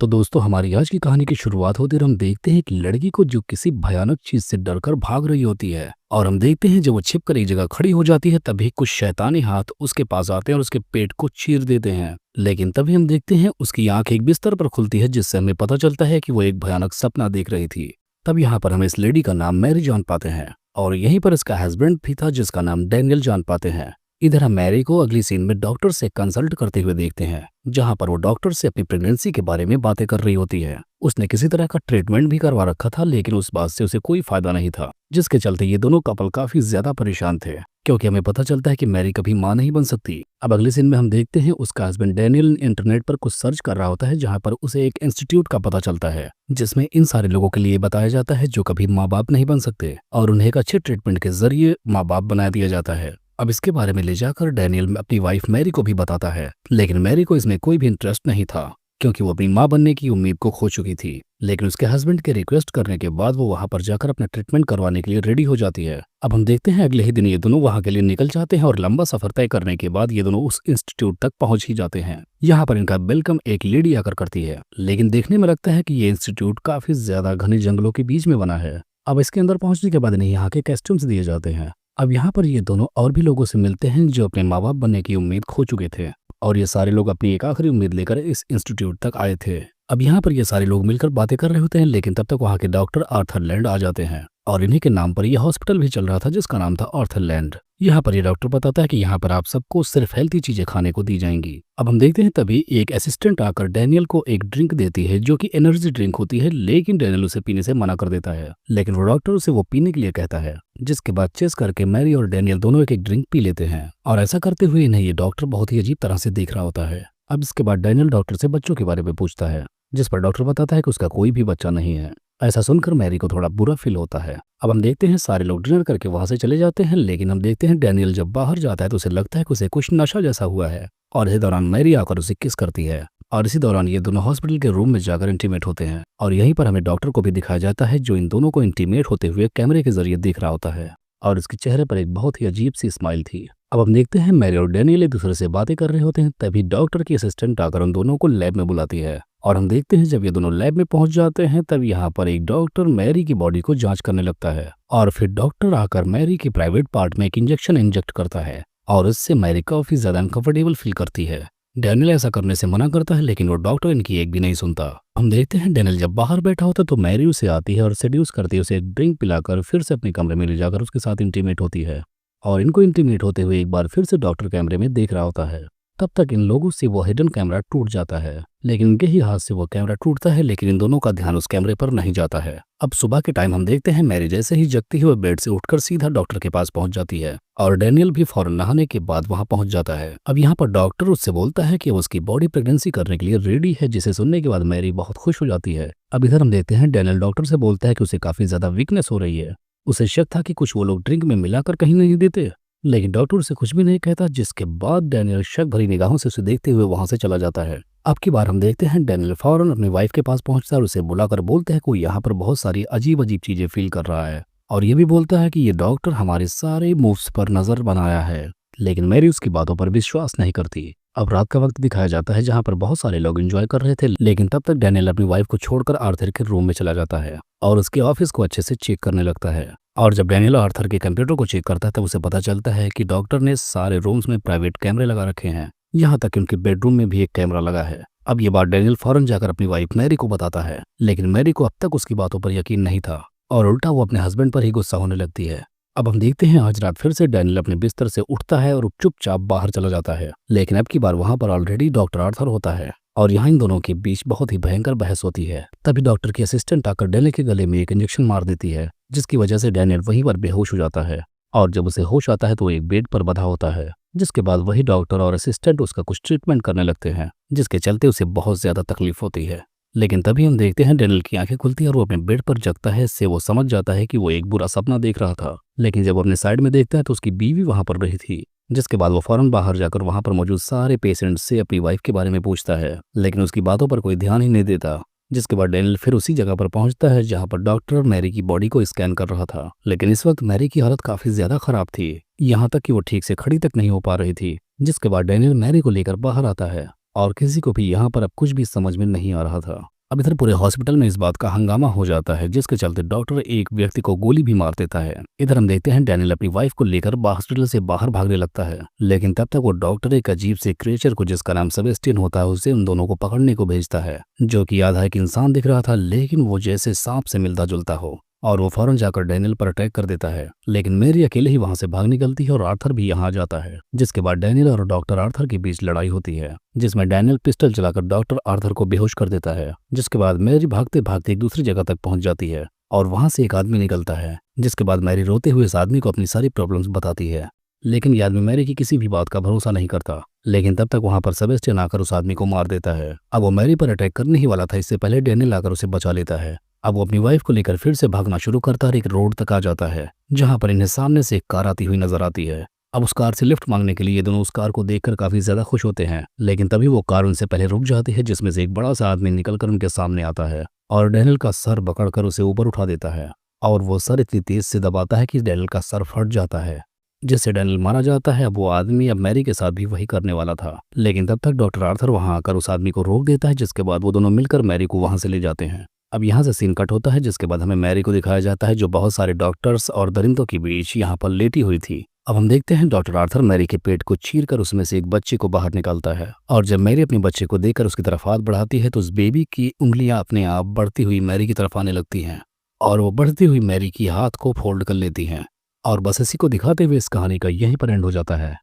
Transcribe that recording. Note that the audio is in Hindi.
तो दोस्तों हमारी आज की कहानी की शुरुआत होती है और हम देखते हैं एक लड़की को जो किसी भयानक चीज से डरकर भाग रही होती है। और हम देखते हैं जब वो छिपकर एक जगह खड़ी हो जाती है तभी कुछ शैतानी हाथ उसके पास आते हैं और उसके पेट को चीर देते हैं। लेकिन तभी हम देखते हैं उसकी आंख एक बिस्तर पर खुलती है जिससे हमें पता चलता है कि वो एक भयानक सपना देख रही थी। तब यहाँ पर हम इस लेडी का नाम मैरी जान पाते हैं और यहीं पर इसका हस्बैंड भी था जिसका नाम डैनियल जान पाते हैं। इधर हम मैरी को अगली सीन में डॉक्टर से कंसल्ट करते हुए देखते हैं जहां पर वो डॉक्टर से अपनी प्रेगनेंसी के बारे में बातें कर रही होती है। उसने किसी तरह का ट्रीटमेंट भी करवा रखा था लेकिन उस बात से उसे कोई फायदा नहीं था, जिसके चलते ये दोनों कपल काफी ज्यादा परेशान थे क्योंकि हमें पता चलता है कि मैरी कभी मां नहीं बन सकती। अब अगले सीन में हम देखते हैं उसका हस्बैंड डैनियल इंटरनेट पर कुछ सर्च कर रहा होता है जहां पर उसे एक इंस्टीट्यूट का पता चलता है जिसमें इन सारे लोगों के लिए बताया जाता है जो कभी माँ बाप नहीं बन सकते और उन्हें एक अच्छे ट्रीटमेंट के जरिए माँ बाप बना दिया जाता है। अब इसके बारे में ले जाकर डैनियल अपनी वाइफ मैरी को भी बताता है लेकिन मैरी को इसमें कोई भी इंटरेस्ट नहीं था क्योंकि वो अपनी मां बनने की उम्मीद को खो चुकी थी। लेकिन उसके हस्बैंड के रिक्वेस्ट करने के बाद वो वहां पर जाकर अपना ट्रीटमेंट करवाने के लिए रेडी हो जाती है। अब हम देखते हैं अगले ही दिन ये दोनों वहां के लिए निकल जाते हैं और लंबा सफर तय करने के बाद ये दोनों उस इंस्टीट्यूट तक पहुंच ही जाते हैं। यहाँ पर इनका वेलकम एक लेडी आकर करती है लेकिन देखने में लगता है कि ये इंस्टीट्यूट काफी ज्यादा घने जंगलों के बीच में बना है। अब इसके अंदर पहुंचने के बाद इन्हें यहाँ के कस्टम्स दिए जाते हैं। अब यहाँ पर ये दोनों और भी लोगों से मिलते हैं जो अपने माँ बाप बनने की उम्मीद खो चुके थे और ये सारे लोग अपनी एक आखिरी उम्मीद लेकर इस इंस्टीट्यूट तक आए थे। अब यहाँ पर ये सारे लोग मिलकर बातें कर रहे होते हैं लेकिन तब तक वहाँ के डॉक्टर आर्थर लैंड आ जाते हैं और इन्हीं के नाम पर यह हॉस्पिटल भी चल रहा था जिसका नाम था आर्थर लैंड। यहाँ पर ये डॉक्टर बताता है कि यहाँ पर आप सबको सिर्फ हेल्थी चीजें खाने को दी जाएंगी। अब हम देखते हैं तभी एक असिस्टेंट आकर डैनियल को एक ड्रिंक देती है जो कि एनर्जी ड्रिंक होती है लेकिन डैनियल उसे पीने से मना कर देता है लेकिन वो डॉक्टर उसे वो पीने के लिए कहता है, जिसके बाद चेस करके मैरी और डैनियल दोनों एक ड्रिंक पी लेते हैं और ऐसा करते हुए इन्हें ये डॉक्टर बहुत ही अजीब तरह से देख रहा होता है। अब इसके बाद डैनियल डॉक्टर से बच्चों के बारे में पूछता है जिस पर डॉक्टर बताता है कि उसका कोई भी बच्चा नहीं है। ऐसा सुनकर मैरी को थोड़ा बुरा फील होता है। अब हम देखते हैं सारे लोग डिनर करके वहां से चले जाते हैं लेकिन हम देखते हैं डैनियल जब बाहर जाता है तो उसे लगता है कि उसे कुछ नशा जैसा हुआ है और इसी दौरान मैरी आकर उसे किस करती है और इसी दौरान ये दोनों हॉस्पिटल के रूम में जाकर इंटीमेट होते हैं और यहीं पर हमें डॉक्टर को भी दिखाया जाता है जो इन दोनों को इंटीमेट होते हुए कैमरे के जरिए देख रहा होता है और उसके चेहरे पर एक बहुत ही अजीब सी स्माइल थी। अब हम देखते हैं मैरी और डैनियल एक दूसरे से बातें कर रहे होते हैं तभी डॉक्टर की असिस्टेंट आकर उन दोनों को लैब में बुलाती है और हम देखते हैं जब ये दोनों लैब में पहुंच जाते हैं तब यहाँ पर एक डॉक्टर मैरी की बॉडी को जांच करने लगता है और फिर डॉक्टर आकर मैरी के प्राइवेट पार्ट में एक इंजेक्शन इंजेक्ट करता है और इससे मैरी काफी ज्यादा अनकंफर्टेबल फील करती है। डैनियल ऐसा करने से मना करता है लेकिन वो डॉक्टर इनकी एक भी नहीं सुनता। हम देखते हैं डैनियल जब बाहर बैठा होता तो मैरी उसे आती है और सेड्यूस करती है, उसे एक ड्रिंक पिलाकर फिर से अपने कमरे में ले जाकर उसके साथ इंटीमेट होती है और इनको इंटीमेट होते हुए एक बार फिर से डॉक्टर कैमरे में देख रहा होता है। तब तक इन लोगों से वो हिडन कैमरा टूट जाता है लेकिन इनके ही हाथ से वो कैमरा टूटता है लेकिन इन दोनों का ध्यान उस कैमरे पर नहीं जाता है। अब सुबह के टाइम हम देखते हैं मैरी जैसे ही जगती है वो बेड से उठकर सीधा डॉक्टर के पास पहुंच जाती है और डैनियल भी फौरन नहाने के बाद वहां पहुंच जाता है। अब यहाँ पर डॉक्टर उससे बोलता है कि उसकी बॉडी प्रेगनेंसी करने के लिए रेडी है, जिसे सुनने के बाद मैरी बहुत खुश हो जाती है। अब इधर हम देखते हैं डैनियल डॉक्टर से बोलता है कि उसे काफी ज्यादा वीकनेस हो रही है। उसे शक था कि कुछ वो लोग ड्रिंक में मिलाकर कहीं नहीं देते लेकिन डॉक्टर उसे कुछ भी नहीं कहता, जिसके बाद डैनियल शक भरी निगाहों से उसे देखते हुए वहां से चला जाता है। अब की बार हम देखते हैं डैनियल फौरन अपनी वाइफ के पास पहुंचता है और उसे बुलाकर बोलता है कि यहाँ पर बहुत सारी अजीब अजीब चीजें फील कर रहा है और ये भी बोलता है कि ये डॉक्टर हमारे सारे मूव्स पर नजर बनाया है लेकिन मैरी उसकी बातों पर विश्वास नहीं करती। अब रात का वक्त दिखाया जाता है जहाँ पर बहुत सारे लोग एंजॉय कर रहे थे लेकिन तब तक डैनियल अपनी वाइफ को छोड़कर आर्थर के रूम में चला जाता है और उसके ऑफिस को अच्छे से चेक करने लगता है और जब डैनियल आर्थर के कंप्यूटर को चेक करता है तब उसे पता चलता है कि डॉक्टर ने सारे रूम्स में प्राइवेट कैमरे लगा रखे हैं, यहाँ तक कि उनके बेडरूम में भी एक कैमरा लगा है। अब ये बात डैनियल फौरन जाकर अपनी वाइफ मैरी को बताता है लेकिन मैरी को अब तक उसकी बातों पर यकीन नहीं था और उल्टा वो अपने हस्बैंड पर ही गुस्सा होने लगती है। अब हम देखते हैं आज रात फिर से डैनियल अपने बिस्तर से उठता है और चुपचाप बाहर चला जाता है लेकिन अब की बार वहां पर ऑलरेडी डॉक्टर आर्थर होता है और यहाँ इन दोनों के बीच बहुत ही भयंकर बहस होती है। तभी डॉक्टर की असिस्टेंट आकर डैनियल के गले में एक इंजेक्शन मार देती है जिसकी वजह से डैनियल वहीं पर बेहोश हो जाता है और जब उसे होश आता है तो वो एक बेड पर बंधा होता है, जिसके बाद वही डॉक्टर और असिस्टेंट उसका कुछ ट्रीटमेंट करने लगते हैं जिसके चलते उसे बहुत ज्यादा तकलीफ होती है। लेकिन तभी हम देखते हैं डैनियल की आंखें खुलती है और वो अपने बेड पर जगता है। इससे वो समझ जाता है कि वो एक बुरा सपना देख रहा था लेकिन जब वो अपने साइड में देखता है तो उसकी बीवी वहां पर रही थी, जिसके बाद वो फौरन बाहर जाकर वहां पर मौजूद सारे पेशेंट से अपनी वाइफ के बारे में पूछता है लेकिन उसकी बातों पर कोई ध्यान ही नहीं देता। जिसके बाद डैनियल फिर उसी जगह पर पहुंचता है जहां पर डॉक्टर मैरी की बॉडी को स्कैन कर रहा था लेकिन इस वक्त मैरी की हालत काफी ज्यादा खराब थी, यहाँ तक कि वो ठीक से खड़ी तक नहीं हो पा रही थी। जिसके बाद डैनियल मैरी को लेकर बाहर आता है और किसी को भी यहाँ पर अब कुछ भी समझ में नहीं आ रहा था। अब इधर पूरे हॉस्पिटल में इस बात का हंगामा हो जाता है, जिसके चलते डॉक्टर एक व्यक्ति को गोली भी मार देता है। इधर हम देखते हैं डैनियल अपनी वाइफ को लेकर हॉस्पिटल से बाहर भागने लगता है, लेकिन तब तक वो डॉक्टर एक अजीब से क्रिएचर को, जिसका नाम सेबेस्टियन होता है, उसे उन दोनों को पकड़ने को भेजता है, जो कि आधा एक इंसान दिख रहा था, लेकिन वो जैसे सांप से मिलता जुलता हो। और वो फौरन जाकर डैनियल पर अटैक कर देता है, लेकिन मैरी अकेले ही वहां से भाग निकलती है और आर्थर भी यहाँ आ जाता है। जिसके बाद डैनियल और डॉक्टर आर्थर के बीच लड़ाई होती है, जिसमें डैनियल पिस्टल चलाकर डॉक्टर आर्थर को बेहोश कर देता है। जिसके बाद मैरी भागते भागते एक दूसरी जगह तक पहुंच जाती है और वहां से एक आदमी निकलता है। जिसके बाद मैरी रोते हुए इस आदमी को अपनी सारी प्रॉब्लम्स बताती है, लेकिन ये आदमी मैरी की किसी भी बात का भरोसा नहीं करता। लेकिन तब तक वहां पर सेबेस्टियन आकर उस आदमी को मार देता है। अब वो मैरी पर अटैक करने ही वाला था, इससे पहले डैनियल आकर उसे बचा लेता है। अब वो अपनी वाइफ को लेकर फिर से भागना शुरू करता है और एक रोड तक आ जाता है, जहां पर इन्हें सामने से एक कार आती हुई नजर आती है। अब उस कार से लिफ्ट मांगने के लिए ये दोनों उस कार को देखकर काफी ज्यादा खुश होते हैं, लेकिन तभी वो कार उनसे पहले रुक जाती है, जिसमें से एक बड़ा सा आदमी निकलकर उनके सामने आता है और डैनियल का सर पकड़कर उसे ऊपर उठा देता है। और वो सर इतनी तेज से दबाता है कि डैनियल का सर फट जाता है, जिससे डैनियल मारा जाता है। अब वो आदमी अब मैरी के साथ भी वही करने वाला था, लेकिन तब तक डॉक्टर आर्थर वहां आकर उस आदमी को रोक देता है। जिसके बाद वो दोनों मिलकर मैरी को वहां से ले जाते हैं। अब यहाँ से सीन कट होता है, जिसके बाद हमें मैरी को दिखाया जाता है, जो बहुत सारे डॉक्टर्स और दरिंदों के बीच यहाँ पर लेटी हुई थी। अब हम देखते हैं डॉक्टर आर्थर मैरी के पेट को चीरकर उसमें से एक बच्चे को बाहर निकालता है, और जब मैरी अपने बच्चे को देखकर उसकी तरफ हाथ बढ़ाती है तो उस बेबी की उंगलियां अपने आप बढ़ती हुई मैरी की तरफ आने लगती हैं, और वो बढ़ती हुई मैरी की हाथ को फोल्ड कर लेती हैं। और बस इसी को दिखाते हुए इस कहानी का यहीं पर एंड हो जाता है।